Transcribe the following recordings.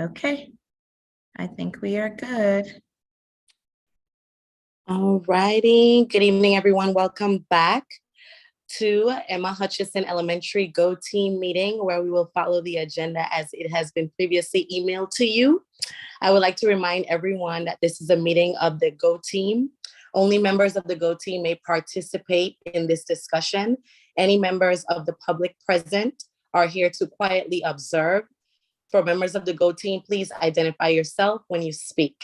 Okay, I think we are good. All righty. Good evening, everyone. Welcome back to Emma Hutchinson Elementary Go Team meeting, where we will follow the agenda as it has been previously emailed to you. I would like to remind everyone that this is a meeting of the Go Team. Only members of the Go Team may participate in this discussion. Any members of the public present are here to quietly observe. For members of the Go Team, please identify yourself when you speak.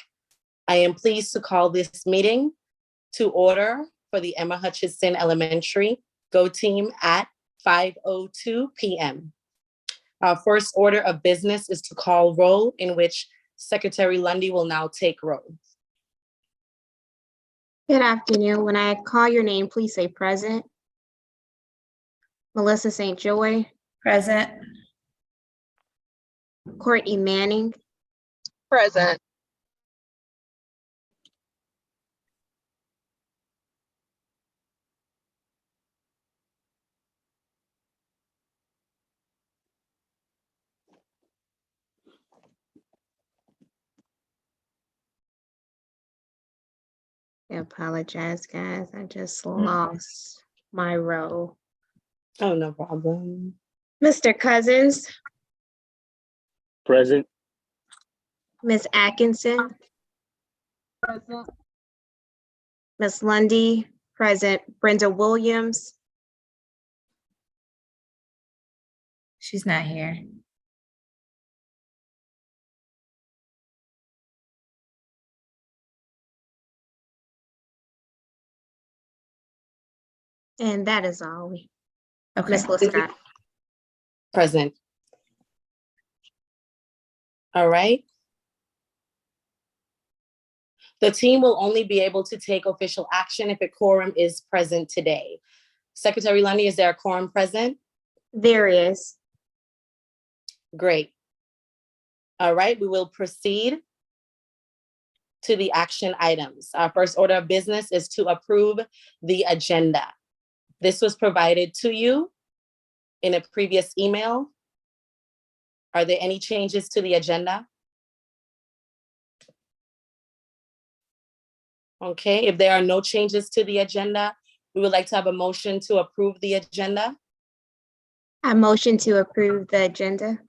I am pleased to call this meeting to order for the Emma Hutchinson Elementary Go Team at 5:02 p.m. Our first order of business is to call roll, in which Secretary Lundy will now take roll. Good afternoon. When I call your name, please say present. Melissa Stjoy, Present. Courtney Manning, Present. I apologize, guys. I just lost my row. Oh, no problem. Mr. Cousins, Present. Ms. Atkinson, Present. Ms. Lundy, present. Brenda Williams, She's not here. and that is all. Okay. Ms. Lescott. Present. All right. The team will only be able to take official action if a quorum is present today. Secretary Lundy, is there a quorum present? There is. Great. All right, we will proceed to the action items. Our first order of business is to approve the agenda. This was provided to you in a previous email. Are there any changes to the agenda? Okay, if there are no changes to the agenda, we would like to have a motion to approve the agenda. I motion to approve the agenda.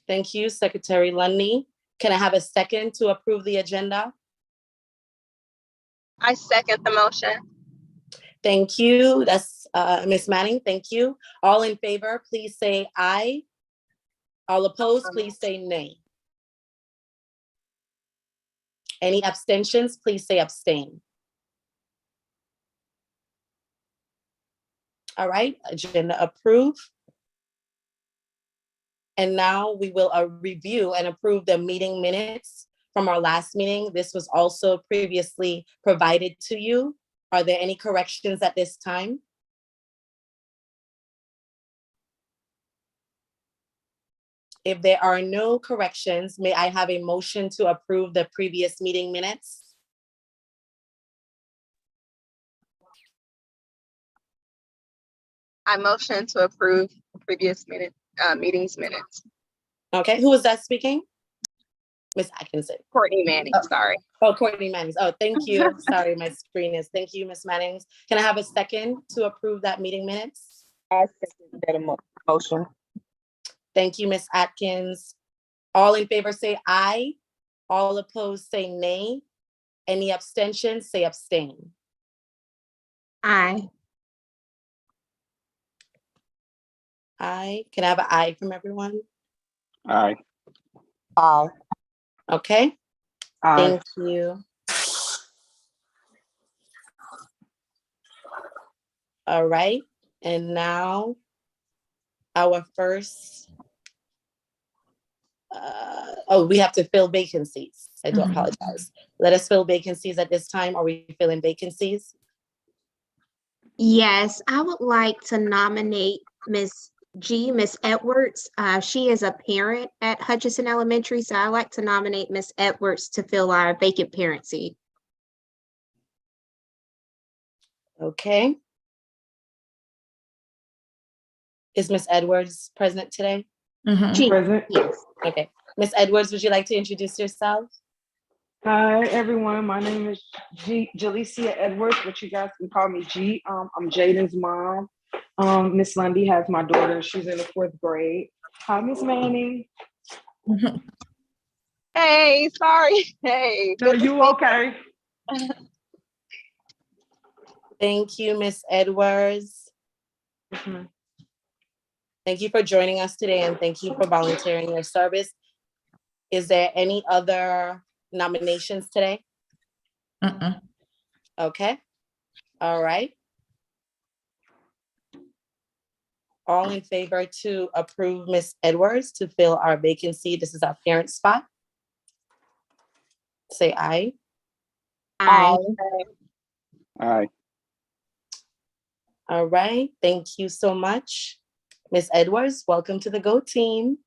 Thank you, Secretary Lundy. Can I have a second to approve the agenda? I second the motion. Thank you. That's Ms. Manning. Thank you. All in favor, please say aye. All opposed, please say nay. Any abstentions, please say abstain. All right, agenda approved. And now we will review and approve the meeting minutes from our last meeting. This was also previously provided to you. Are there any corrections at this time? If there are no corrections, may I have a motion to approve the previous meeting minutes? I motion to approve previous meetings minutes. Okay, who is that speaking? Ms. Atkinson. Courtney Manning, sorry. Oh, Courtney Mannings. Oh, thank you. Sorry, my screen is. Thank you, Ms. Mannings. Can I have a second to approve that meeting minutes? I second that motion. Thank you, Ms. Atkins. All in favor say aye. All opposed say nay. Any abstentions say abstain. Aye. Aye. Can I have an aye from everyone? Aye. Aye. Okay. Thank you. All right. And now our first, we have to fill vacancies. I do apologize. Let us fill vacancies at this time. Are we filling vacancies? Yes, I would like to nominate Miss Edwards. She is a parent at Hutchinson Elementary, so I'd like to nominate Miss Edwards to fill our vacant parent seat. Okay. Is Miss Edwards present today? She, Present. yes. Okay. Ms. Edwards, would you like to introduce yourself? Hi, everyone. My name is Jalicia Edwards, but you guys can call me G. I'm Jaden's mom. Miss Lundy has my daughter. She's in the 4th grade. Hi, Miss Manning. Hey, sorry. Hey. No, good to you see okay? Thank you, Ms. Edwards. Yes, ma'am. Thank you for joining us today and thank you for volunteering your service. Is there any other nominations today? Mm-mm. Okay. All right. All in favor to approve Ms. Edwards to fill our vacancy. This is our parent spot. Say aye. Aye. Aye. All right. Thank you so much. Ms. Edwards, welcome to the Go team.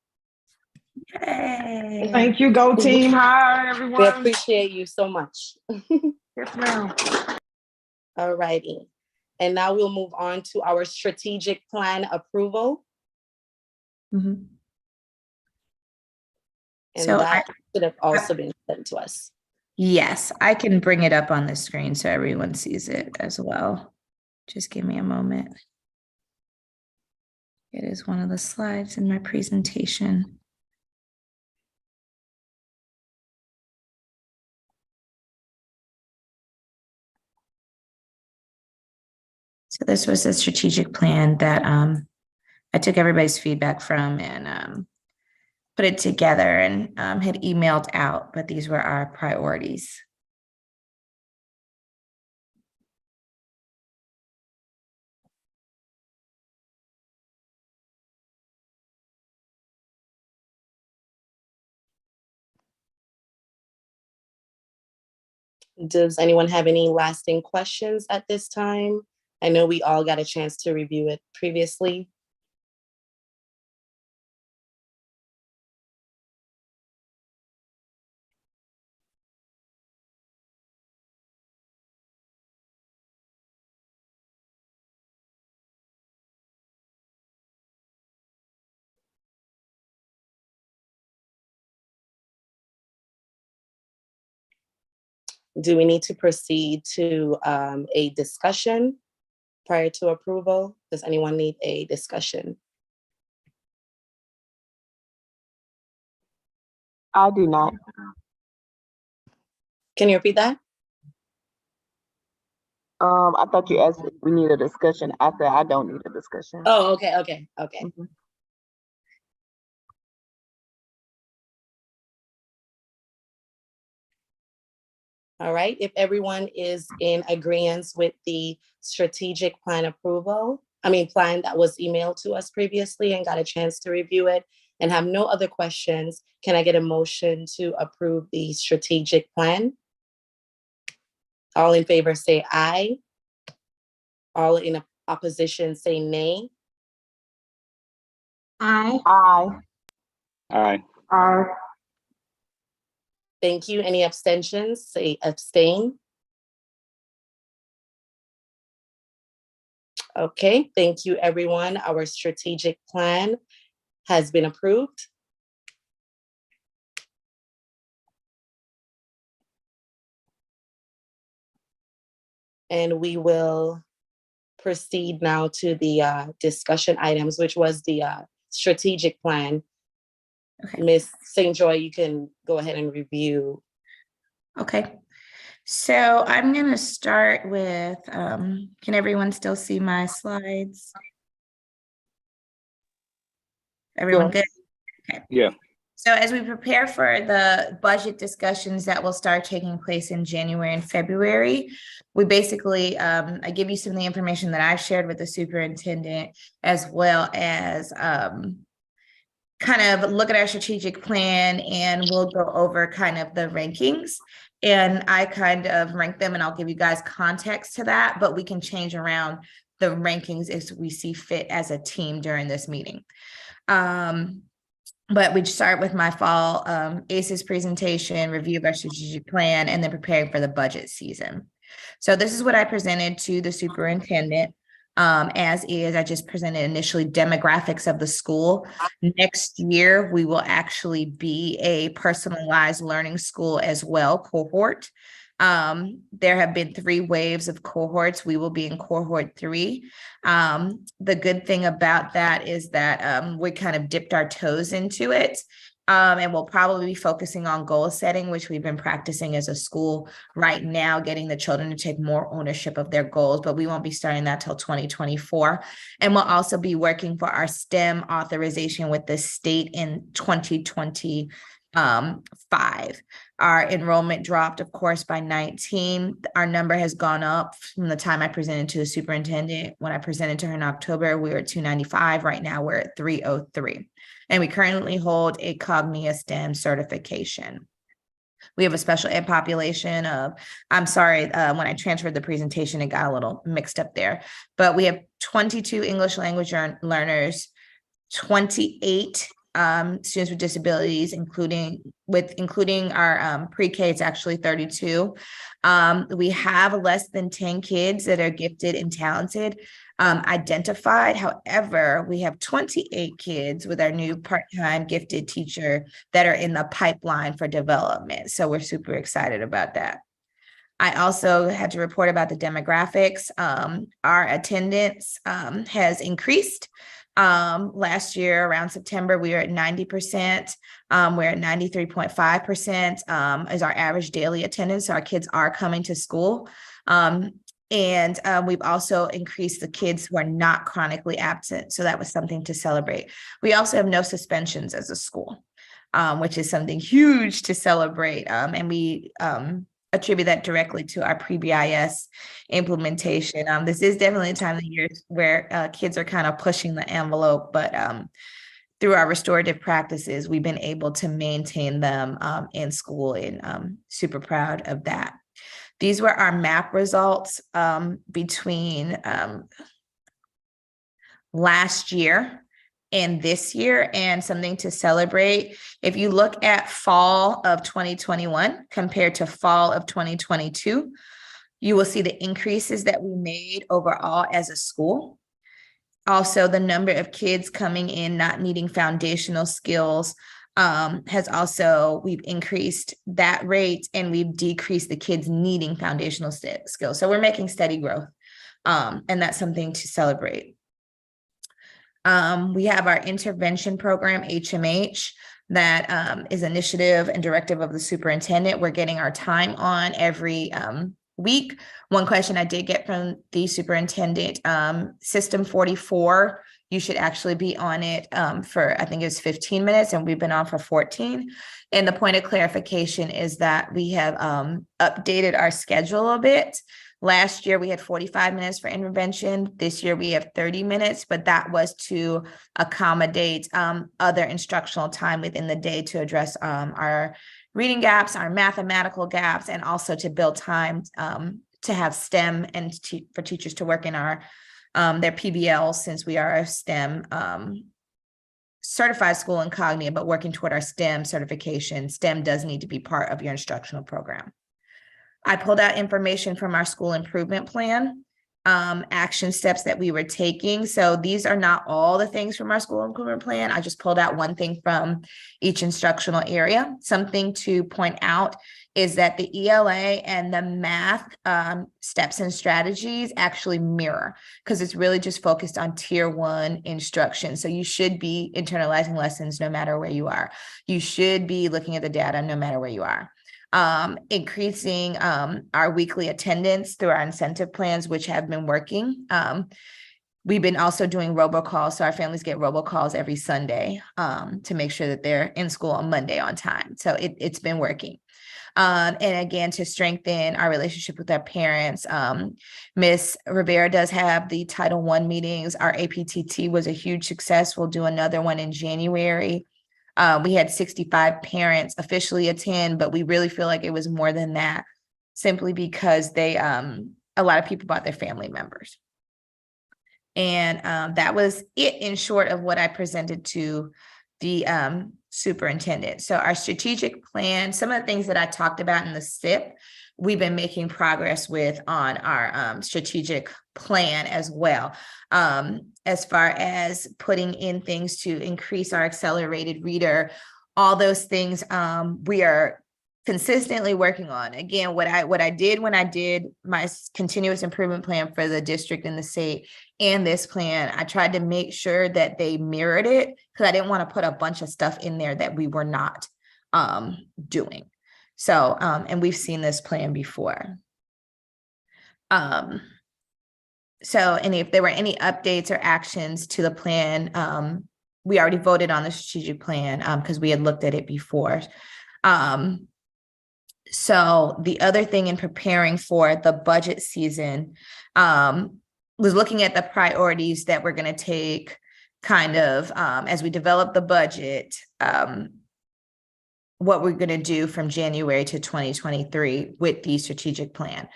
Yay. Thank you, Go team. Hi, We everyone. appreciate you so much. Yes, ma'am. All righty. And now we'll move on to our strategic plan approval. Mhm. And So that should have also been sent to us. yes, I can bring it up on the screen so everyone sees it as well. Just give me a moment. It is one of the slides in my presentation. So this was a strategic plan that I took everybody's feedback from and put it together and had emailed out, but these were our priorities. Does anyone have any lasting questions at this time? I know we all got a chance to review it previously. Do we need to proceed to a discussion prior to approval? Does anyone need a discussion? I do not. Can you repeat that? I thought you asked if we need a discussion. I said I don't need a discussion. Oh, okay. Mhm. All right, if everyone is in agreement with the strategic plan approval, plan that was emailed to us previously and got a chance to review it and have no other questions, can I get a motion to approve the strategic plan? All in favor say aye. All in opposition say nay. Aye. Aye. Aye. Thank you. Any abstentions? Say abstain. Okay, thank you, everyone. Our strategic plan has been approved. And we will proceed now to the discussion items, which was the strategic plan. Okay. Ms. Stjoy, you can go ahead and review. Okay. So I'm going to start with, can everyone still see my slides? Everyone good? Okay. Yeah. So as we prepare for the budget discussions that will start taking place in January and February, we basically, I give you some of the information that I've shared with the superintendent, as well as kind of look at our strategic plan, and we'll go over kind of the rankings. And I kind of rank them, and I'll give you guys context to that, but we can change around the rankings as we see fit as a team during this meeting. But we start with my fall ACES presentation, review of our strategic plan, and then preparing for the budget season. So this is what I presented to the superintendent. As is, I just presented initially demographics of the school. Next year, we will actually be a personalized learning school as well, cohort. There have been 3 waves of cohorts. We will be in cohort 3. The good thing about that is that we kind of dipped our toes into it. And we'll probably be focusing on goal setting, which we've been practicing as a school right now, getting the children to take more ownership of their goals, but we won't be starting that till 2024. And we'll also be working for our STEM authorization with the state in 2025. Our enrollment dropped, of course, by 19. Our number has gone up from the time I presented to the superintendent. When I presented to her in October, we were at 295. Right now, we're at 303. And we currently hold a Cognia STEM certification. We have a special ed population of, I'm sorry, when I transferred the presentation, it got a little mixed up there, but we have 22 English language learners, 28 students with disabilities, including our pre-K, it's actually 32. We have less than 10 kids that are gifted and talented identified. However, we have 28 kids with our new part-time gifted teacher that are in the pipeline for development. So we're super excited about that. I also had to report about the demographics. Our attendance has increased. Last year around September, we were at 90%. We're at 93.5% is our average daily attendance. So our kids are coming to school. And we've also increased the kids who are not chronically absent. So that was something to celebrate. We also have no suspensions as a school, which is something huge to celebrate. And we attribute that directly to our pre-BIS implementation. This is definitely a time of the year where kids are kind of pushing the envelope, but through our restorative practices, we've been able to maintain them in school, and super proud of that. These were our MAP results between last year and this year, and something to celebrate. If you look at fall of 2021 compared to fall of 2022, you will see the increases that we made overall as a school. Also, the number of kids coming in not needing foundational skills we've increased that rate, and we've decreased the kids needing foundational skills. So we're making steady growth, and that's something to celebrate. We have our intervention program, HMH, that is initiative and directive of the superintendent. We're getting our time on every week. One question I did get from the superintendent, system 44, you should actually be on it for, I think it was 15 minutes, and we've been on for 14. And the point of clarification is that we have updated our schedule a bit. Last year, we had 45 minutes for intervention. This year, we have 30 minutes, but that was to accommodate other instructional time within the day to address our reading gaps, our mathematical gaps, and also to build time to have STEM and for teachers to work in their PBLs, since we are a STEM certified school in Cognia, but working toward our STEM certification. STEM does need to be part of your instructional program. I pulled out information from our school improvement plan, action steps that we were taking. So these are not all the things from our school improvement plan. I just pulled out one thing from each instructional area. Something to point out is that the ELA and the math steps and strategies actually mirror, because it's really just focused on tier 1 instruction. So you should be internalizing lessons no matter where you are. You should be looking at the data no matter where you are. Increasing our weekly attendance through our incentive plans, which have been working. We've been also doing robocalls, so our families get robocalls every Sunday to make sure that they're in school on Monday on time. So it's been working. And again, to strengthen our relationship with our parents, Ms. Rivera does have the Title I meetings. Our APTT was a huge success. We'll do another one in January. We had 65 parents officially attend, but we really feel like it was more than that, simply because a lot of people brought their family members. And that was it in short of what I presented to the superintendent. So our strategic plan, some of the things that I talked about in the SIP we've been making progress with on our strategic plan as well. As far as putting in things to increase our accelerated reader, all those things we are consistently working on. Again, what I did when I did my continuous improvement plan for the district and the state and this plan, I tried to make sure that they mirrored it, because I didn't want to put a bunch of stuff in there that we were not doing. So, and we've seen this plan before. So, and if there were any updates or actions to the plan, we already voted on the strategic plan because we had looked at it before. So the other thing in preparing for the budget season was looking at the priorities that we're going to take kind of as we develop the budget, what we're going to do from January to 2023 with the strategic plan.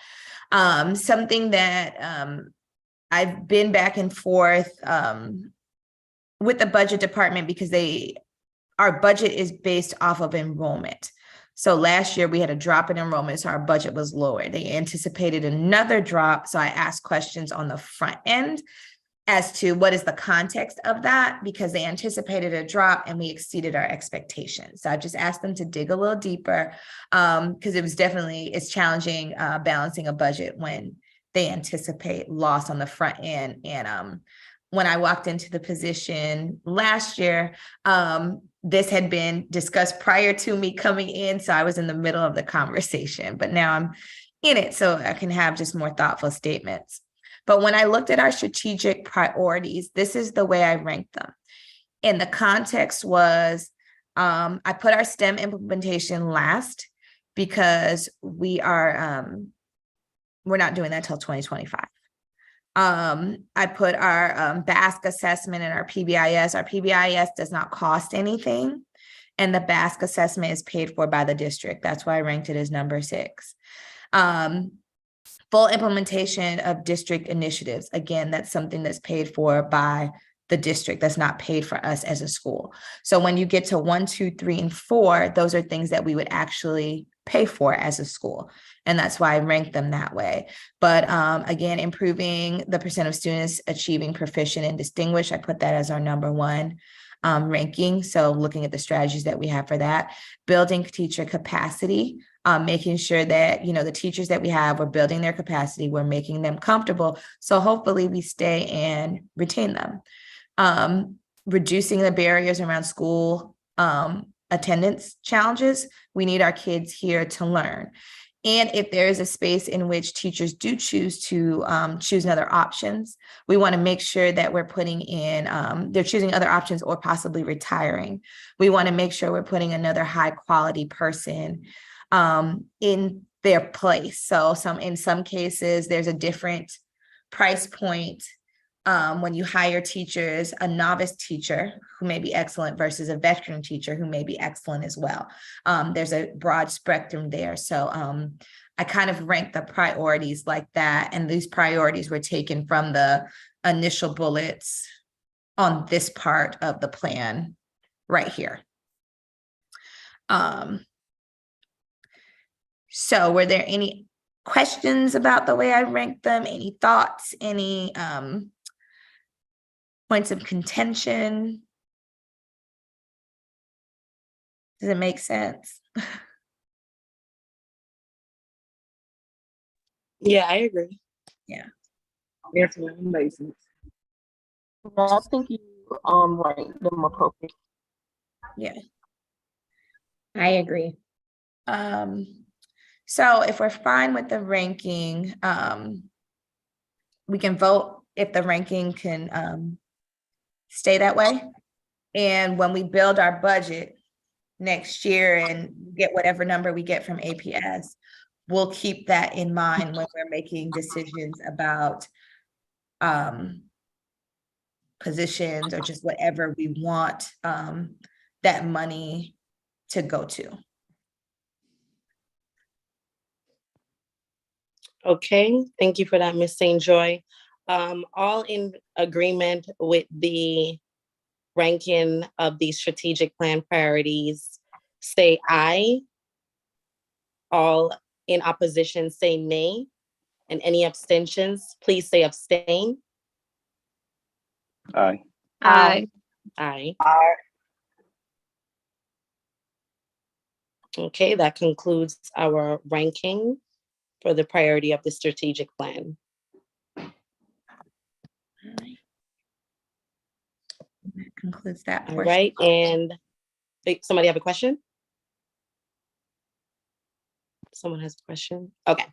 Something that I've been back and forth with the budget department, because our budget is based off of enrollment. So last year we had a drop in enrollment, so our budget was lower. They anticipated another drop, so I asked questions on the front end as to what is the context of that, because they anticipated a drop and we exceeded our expectations. So I just asked them to dig a little deeper, because it's challenging balancing a budget when they anticipate loss on the front end. And when I walked into the position last year, this had been discussed prior to me coming in, so I was in the middle of the conversation, but now I'm in it, so I can have just more thoughtful statements. But when I looked at our strategic priorities, this is the way I ranked them. And the context was, I put our STEM implementation last because we're not doing that till 2025. I put our BASC assessment and our PBIS. Our PBIS does not cost anything, and the BASC assessment is paid for by the district. That's why I ranked it as number 6. Full implementation of district initiatives. Again, that's something that's paid for by the district. That's not paid for us as a school. So when you get to 1, 2, 3, and 4, those are things that we would actually pay for as a school. And that's why I ranked them that way. But again, improving the percent of students achieving proficient and distinguished, I put that as our number 1 ranking. So looking at the strategies that we have for that, building teacher capacity, making sure that, the teachers that we have, we're building their capacity, we're making them comfortable. So hopefully we stay and retain them. Reducing the barriers around school attendance challenges. We need our kids here to learn. And if there is a space in which teachers do choose to choose other options, we want to make sure that we're putting in, they're choosing other options or possibly retiring. We want to make sure we're putting another high quality person in their place. So in some cases, there's a different price point when you hire teachers, a novice teacher who may be excellent versus a veteran teacher who may be excellent as well. There's a broad spectrum there. So I kind of ranked the priorities like that. And these priorities were taken from the initial bullets on this part of the plan right here. So were there any questions about the way I ranked them? Any thoughts, any points of contention? Does it make sense? Yeah, I agree. Yeah. Yes, ma'am, makes sense. I think you ranked them appropriate. Yeah. I agree. So if we're fine with the ranking, we can vote if the ranking can stay that way. And when we build our budget next year and get whatever number we get from APS, we'll keep that in mind when we're making decisions about positions or just whatever we want that money to go to. Okay, thank you for that, Ms. St. Joy. All in agreement with the ranking of these strategic plan priorities, say aye. All in opposition say nay. And any abstentions, please say abstain. Aye. Aye. Aye. Okay, that concludes our ranking for the priority of the strategic plan. That concludes that All portion. right, and somebody have a question? Someone has a question? Okay.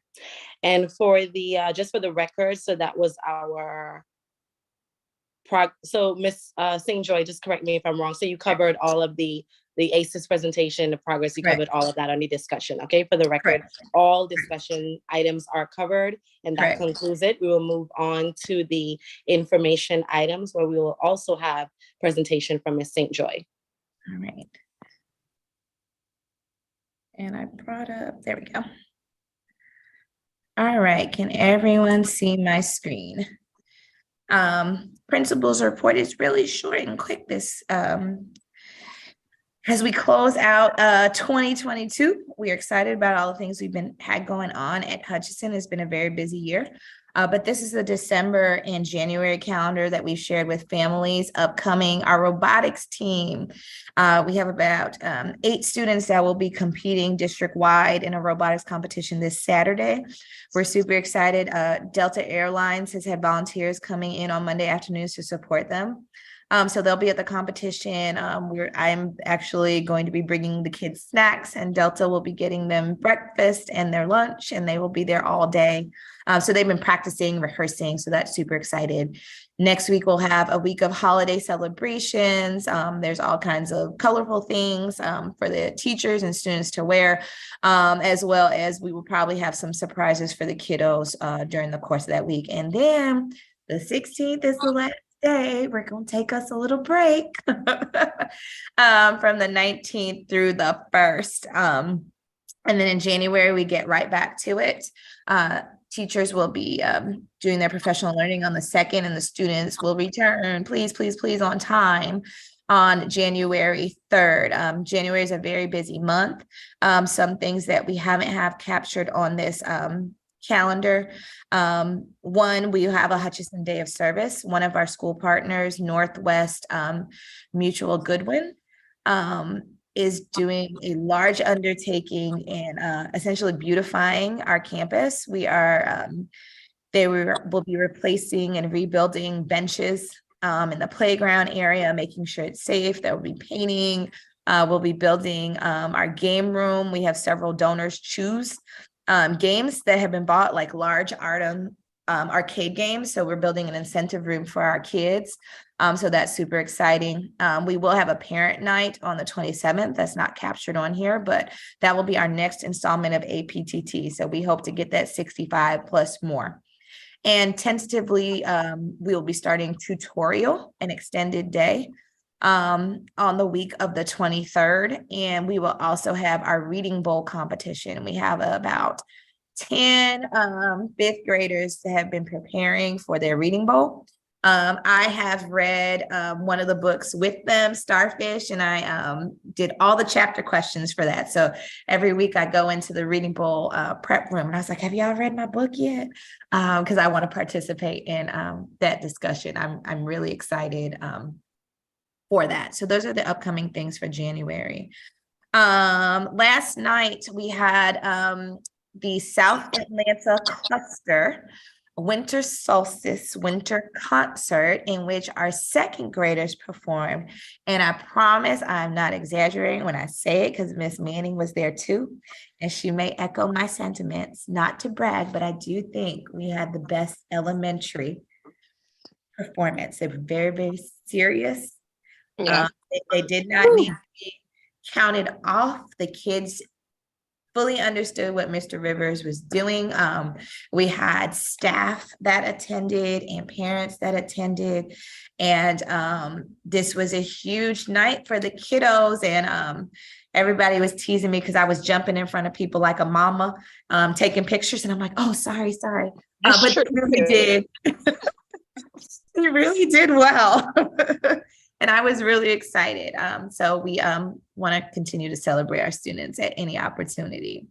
And for the, just for the record, so that was our so Ms. Stjoy, just correct me if I'm wrong. So you covered all of the ACES presentation, the progress, you Right. covered all of that on the discussion, okay? For the record, Correct. all discussion items are covered, and that Correct. concludes it. We will move on to the information items, where we will also have presentation from Ms. Stjoy. All right. And I brought up, there we go. All right, can everyone see my screen? Principal's report is really short and quick this as we close out 2022. We're excited about all the things we've had going on at Hutchinson. It's been a very busy year. But this is the December and January calendar that we've shared with families. Upcoming, our robotics team. We have about 8 students that will be competing district-wide in a robotics competition this Saturday. We're super excited. Delta Airlines has had volunteers coming in on Monday afternoons to support them. So they'll be at the competition. I'm actually going to be bringing the kids snacks, and Delta will be getting them breakfast and their lunch, and they will be there all day. So they've been practicing, rehearsing, so that's super excited. Next week, we'll have a week of holiday celebrations. There's all kinds of colorful things for the teachers and students to wear, as well as we will probably have some surprises for the kiddos during the course of that week. And then the 16th is the last day. We're going to take us a little break from the 19th through the 1st. And then in January, we get right back to it. Teachers will be doing their professional learning on the 2nd, and the students will return, please, please, please, on time on January 3rd. January is a very busy month. Some things that we haven't captured on this calendar. One, we have a Hutchinson Day of Service. One of our school partners, Northwest Mutual Goodwin, is doing a large undertaking in essentially beautifying our campus. They will be replacing and rebuilding benches in the playground area, making sure it's safe. There will be painting. We'll be building our game room. We have several donors choose games that have been bought, like large arcade games. So we're building an incentive room for our kids. So that's super exciting. We will have a parent night on the 27th. That's not captured on here, but that will be our next installment of APTT. So we hope to get that 65 plus more. And tentatively, we will be starting tutorial, an extended day, on the week of the 23rd. And we will also have our reading bowl competition. We have about 10 fifth graders that have been preparing for their reading bowl. I have read one of the books with them, Starfish, and I did all the chapter questions for that. So every week I go into the reading bowl prep room, and I was like, have y'all read my book yet? Because I want to participate in that discussion. I'm really excited for that. So those are the upcoming things for January. Last night we had the South Atlanta Cluster Winter Solstice Winter Concert, in which our 2nd graders performed. And I promise I'm not exaggerating when I say it, because Miss Manning was there too. And she may echo my sentiments, not to brag, but I do think we had the best elementary performance. They were very, very serious. Yeah. They did not need to be counted off. The kids fully understood what Mr. Rivers was doing. We had staff that attended and parents that attended. And this was a huge night for the kiddos. And everybody was teasing me because I was jumping in front of people like a mama, taking pictures. And I'm like, oh, sorry. But they really did. They really did well. And I was really excited. So we want to continue to celebrate our students at any opportunity.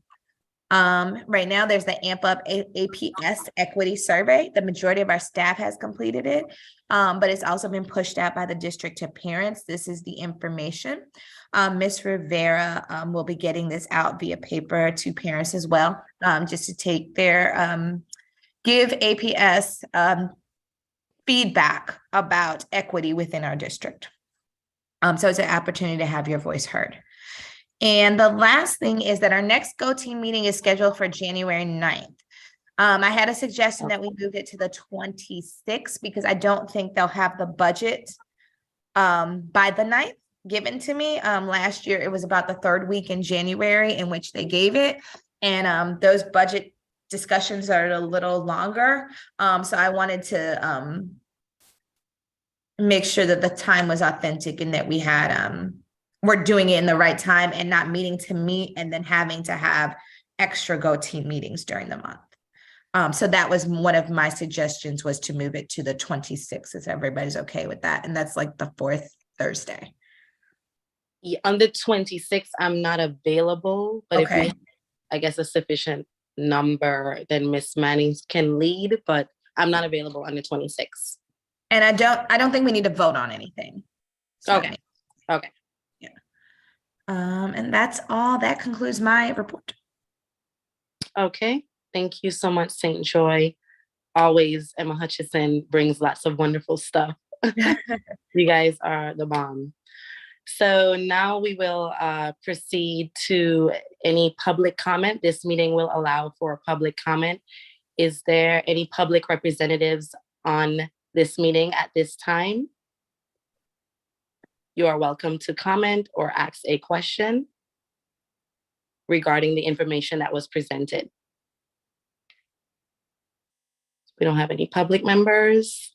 Right now, there's the AMP Up APS Equity Survey. The majority of our staff has completed it, but it's also been pushed out by the district to parents. This is the information. Ms. Rivera will be getting this out via paper to parents as well, just to take their, give APS feedback about equity within our district. So it's an opportunity to have your voice heard. And the last thing is that our next Go Team meeting is scheduled for January 9th. I had a suggestion that we move it to the 26th because I don't think they'll have the budget by the 9th given to me. Last year, it was about the third week in January in which they gave it. And those budget discussions are a little longer. So I wanted to make sure that the time was authentic and that we had we're doing it in the right time and not meeting to meet and then having to have extra Go Team meetings during the month. So that was one of my suggestions, was to move it to the 26th, if everybody's okay with that. And that's like the 4th Thursday. Yeah, on the 26th, I'm not available, but Okay. if we, I guess, a sufficient number, then Miss Manning can lead, but I'm not available on the 26th. And I don't think we need to vote on anything. So Okay. Okay. yeah. And that's all. That concludes my report. Okay. Thank you so much, St. Joy. Always, Emma Hutchison brings lots of wonderful stuff. You guys are the bomb. So now we will proceed to any public comment. This meeting will allow for public comment. Is there any public representatives on this meeting at this time? You are welcome to comment or ask a question regarding the information that was presented. We don't have any public members.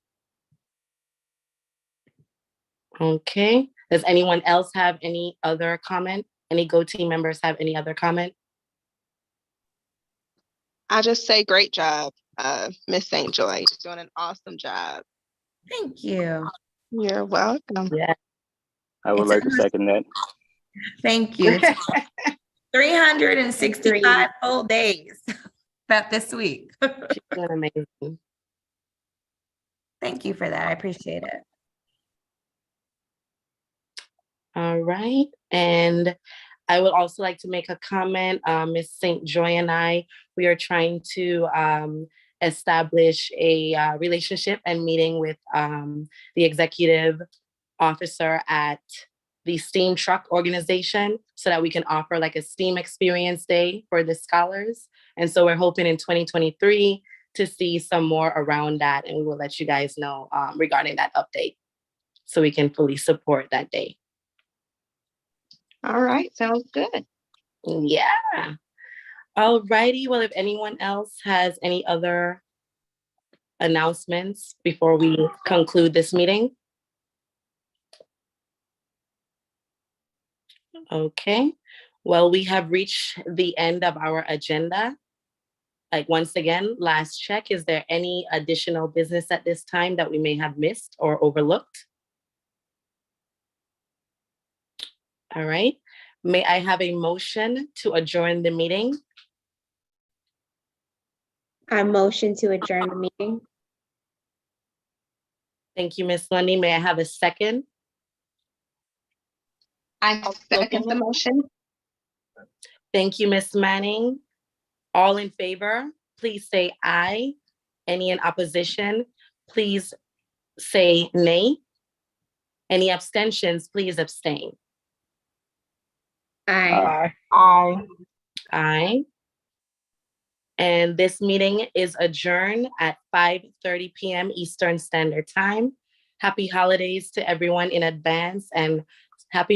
Okay. Does anyone else have any other comment? Any Go Team members have any other comment? I'll just say great job, Miss St. Joy. You're doing an awesome job. Thank you. You're welcome. Yeah. I would like to second that. Thank you. 365 full days about this week. She's doing amazing. Thank you for that. I appreciate it. All right. And I would also like to make a comment. Ms. St. Joy and I, we are trying to establish a relationship and meeting with the executive officer at the STEAM Truck organization so that we can offer like a STEAM experience day for the scholars. And so we're hoping in 2023 to see some more around that. And we will let you guys know regarding that update so we can fully support that day. All right, sounds good. Yeah. All righty. Well, if anyone else has any other announcements before we conclude this meeting. Okay. Well, we have reached the end of our agenda. Like, once again, last check. Is there any additional business at this time that we may have missed or overlooked? All right. May I have a motion to adjourn the meeting? I motion to adjourn the meeting. Thank you, Ms. Lundy. May I have a second? I second the motion. Thank you, Ms. Manning. All in favor, please say aye. Any in opposition, please say nay. Any abstentions, please abstain. Aye. Aye. Aye. And this meeting is adjourned at 5:30 p.m. Eastern Standard Time. Happy holidays to everyone in advance and happy